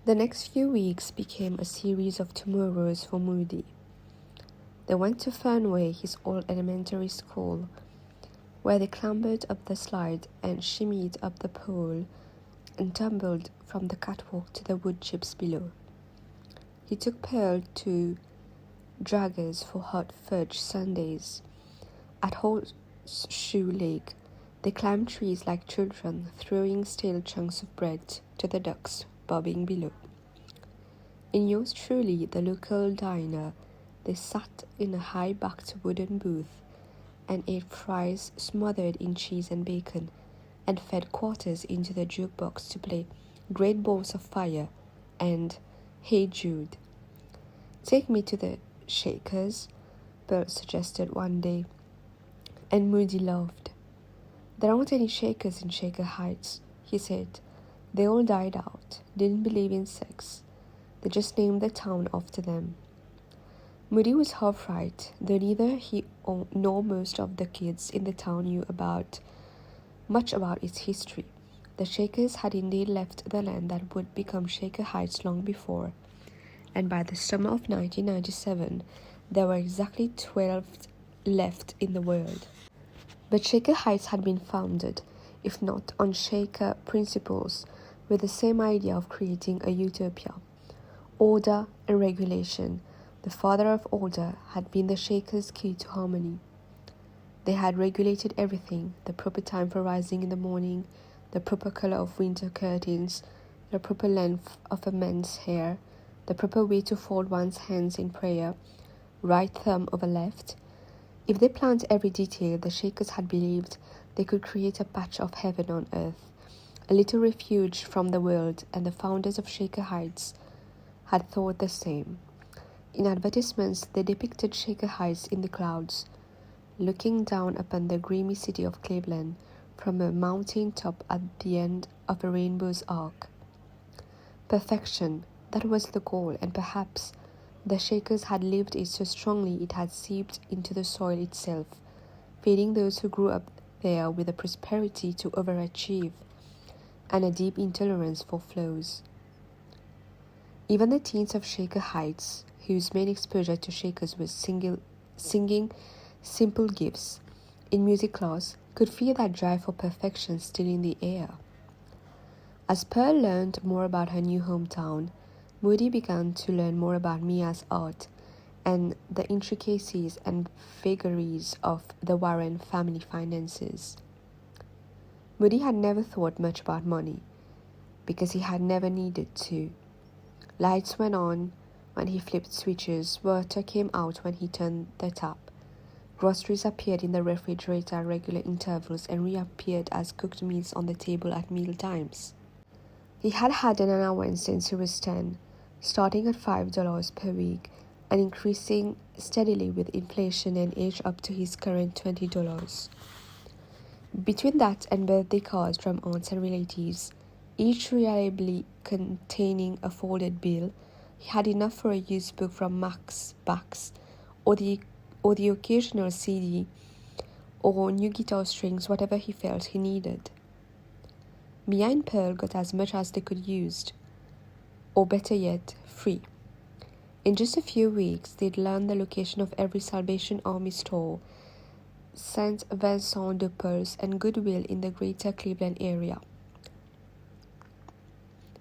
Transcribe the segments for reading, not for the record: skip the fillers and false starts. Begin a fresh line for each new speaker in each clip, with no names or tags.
The next few weeks became a series of tomorrows for Moody. They went to Fernway, his old elementary school, where they clambered up the slide and shimmied up the pole and tumbled from the catwalk to the wood chips below. He took Pearl to Draggers for hot fudge sundaes. At Horseshoe Lake, they climbed trees like children, throwing stale chunks of bread to the ducks bobbing below. In yours truly, the local diner, they sat in a high-backed wooden booth and ate fries smothered in cheese and bacon, and fed quarters into the jukebox to play Great Balls of Fire and Hey Jude. "Take me to the Shakers," Bert suggested one day, and Moody laughed. "There aren't any Shakers in Shaker Heights," he said. "They all died out, didn't believe in sex. They just named the town after them." Moody was half right, though neither he nor most of the kids in the town knew much about its history. The Shakers had indeed left the land that would become Shaker Heights long before, and by the summer of 1997, there were exactly 12 left in the world. But Shaker Heights had been founded, if not on Shaker principles, with the same idea of creating a utopia. Order and regulation. The father of order had been the Shakers' key to harmony. They had regulated everything: the proper time for rising in the morning, the proper color of winter curtains, the proper length of a man's hair, the proper way to fold one's hands in prayer, right thumb over left. If they planned every detail, the Shakers had believed they could create a patch of heaven on earth, a little refuge from the world, and the founders of Shaker Heights had thought the same. In advertisements, they depicted Shaker Heights in the clouds, looking down upon the grimy city of Cleveland from a mountain top at the end of a rainbow's arc. Perfection, that was the goal, and perhaps the Shakers had lived it so strongly it had seeped into the soil itself, feeding those who grew up there with a prosperity to overachieve and a deep intolerance for flaws. Even the teens of Shaker Heights, whose main exposure to Shakers was singing simple gifts in music class, could feel that drive for perfection still in the air. As Pearl learned more about her new hometown, Moody began to learn more about Mia's art and the intricacies and vagaries of the Warren family finances. Moody had never thought much about money, because he had never needed to. Lights went on when he flipped switches, water came out when he turned the tap. Groceries appeared in the refrigerator at regular intervals and reappeared as cooked meals on the table at meal times. He had had an allowance since he was 10, starting at $5 per week and increasing steadily with inflation and age up to his current $20. Between that and birthday cards from aunts and relatives, each reliably containing a folded bill, he had enough for a used book from Max Bax, or the occasional CD, or new guitar strings, whatever he felt he needed. Mia and Pearl got as much as they could use, or better yet, free. In just a few weeks, they'd learned the location of every Salvation Army store, Saint Vincent de Paul's, and Goodwill in the greater Cleveland area.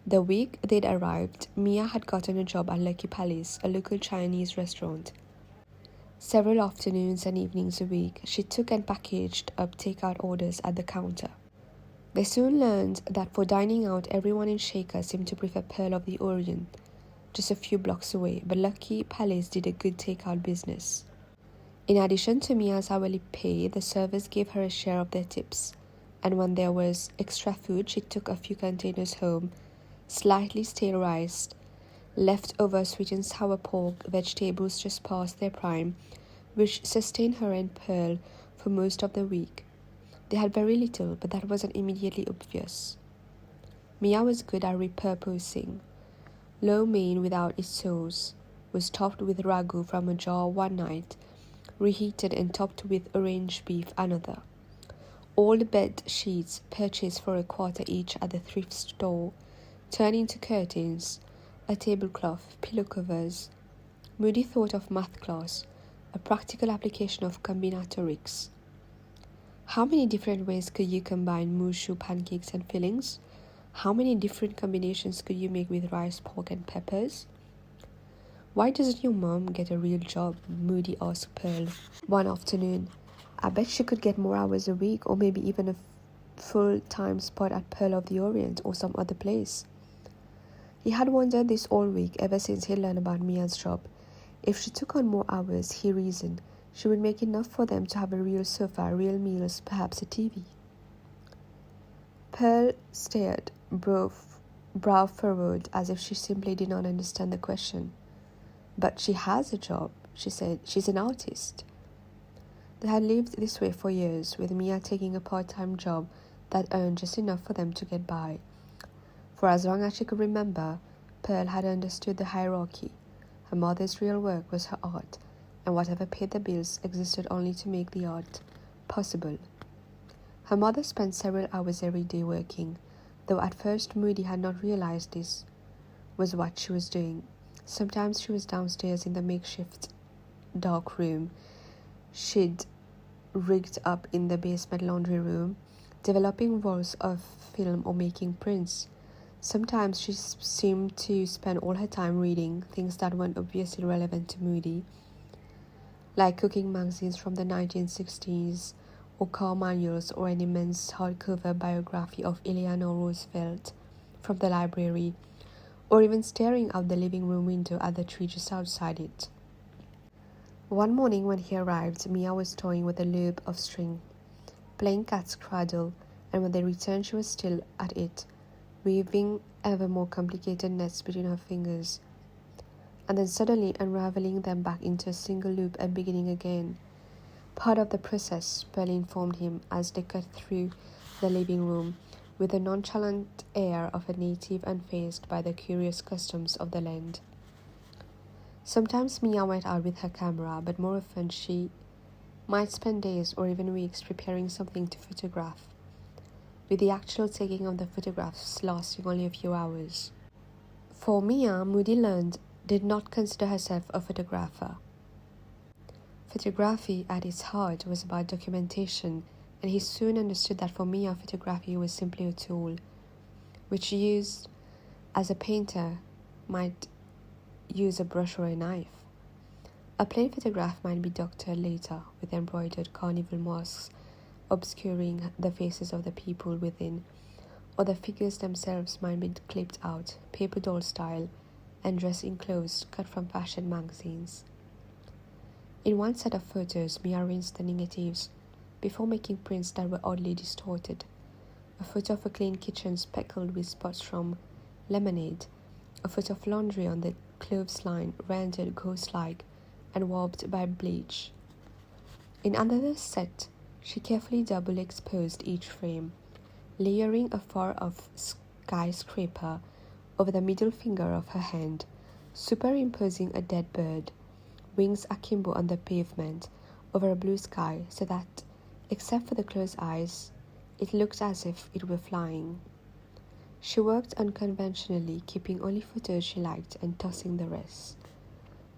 The week they'd arrived, Mia had gotten a job at Lucky Palace, a local Chinese restaurant. Several afternoons and evenings a week, she took and packaged up takeout orders at the counter. They soon learned that for dining out, everyone in Shaker seemed to prefer Pearl of the Orient, just a few blocks away, but Lucky Palace did a good takeout business. In addition to Mia's hourly pay, the servers gave her a share of their tips, and when there was extra food, she took a few containers home, slightly stale rice, leftover sweet and sour pork, vegetables just past their prime, which sustained her and Pearl for most of the week. They had very little, but that wasn't immediately obvious. Mia was good at repurposing. Lo mein without its sauce was topped with ragu from a jar one night, reheated and topped with orange beef another. Old bed sheets purchased for $0.25 each at the thrift store turned into curtains, a tablecloth, pillow covers. Moody thought of math class, a practical application of combinatorics. How many different ways could you combine mushu, pancakes, and fillings? How many different combinations could you make with rice, pork, and peppers? Why doesn't your mom get a real job? Moody asked Pearl one afternoon. I bet she could get more hours a week, or maybe even a full-time spot at Pearl of the Orient or some other place. He had wondered this all week, ever since he learned about Mia's job. If she took on more hours, he reasoned, she would make enough for them to have a real sofa, real meals, perhaps a TV. Pearl stared, brow furrowed, as if she simply did not understand the question. But she has a job, she said. She's an artist. They had lived this way for years, with Mia taking a part-time job that earned just enough for them to get by. For as long as she could remember, Pearl had understood the hierarchy. Her mother's real work was her art, and whatever paid the bills existed only to make the art possible. Her mother spent several hours every day working, though at first Moody had not realized this was what she was doing. Sometimes she was downstairs in the makeshift dark room she'd rigged up in the basement laundry room, developing rolls of film or making prints. Sometimes she seemed to spend all her time reading things that weren't obviously relevant to Moody, like cooking magazines from the 1960s, or car manuals, or an immense hardcover biography of Eleanor Roosevelt from the library, or even staring out the living room window at the tree just outside it. One morning when he arrived, Mia was toying with a loop of string, playing cat's cradle, and when they returned she was still at it, weaving ever more complicated nets between her fingers, and then suddenly unraveling them back into a single loop and beginning again. Part of the process, Pearl informed him as they cut through the living room, with the nonchalant air of a native unfazed by the curious customs of the land. Sometimes Mia went out with her camera, but more often she might spend days or even weeks preparing something to photograph, with the actual taking of the photographs lasting only a few hours. For Mia, Moody learned, did not consider herself a photographer. Photography at its heart was about documentation, and he soon understood that for Mia, photography was simply a tool, which used as a painter might use a brush or a knife. A plain photograph might be doctored later with embroidered carnival masks obscuring the faces of the people within, or the figures themselves might be clipped out, paper doll style, and dressed in clothes cut from fashion magazines. In one set of photos, Mia rinsed the negatives before making prints that were oddly distorted. A photo of a clean kitchen speckled with spots from lemonade, a foot of laundry on the clothesline rendered ghost-like and warped by bleach. In another set, she carefully double-exposed each frame, layering a far-off skyscraper over the middle finger of her hand, superimposing a dead bird, wings akimbo on the pavement, over a blue sky, so that, except for the closed eyes, it looked as if it were flying. She worked unconventionally, keeping only photos she liked and tossing the rest.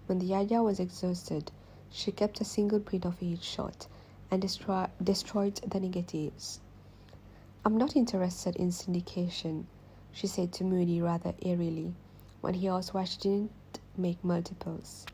When the idea was exhausted, she kept a single print of each shot and destroyed the negatives. "I'm not interested in syndication," she said to Moody rather airily, when he asked why she didn't make multiples.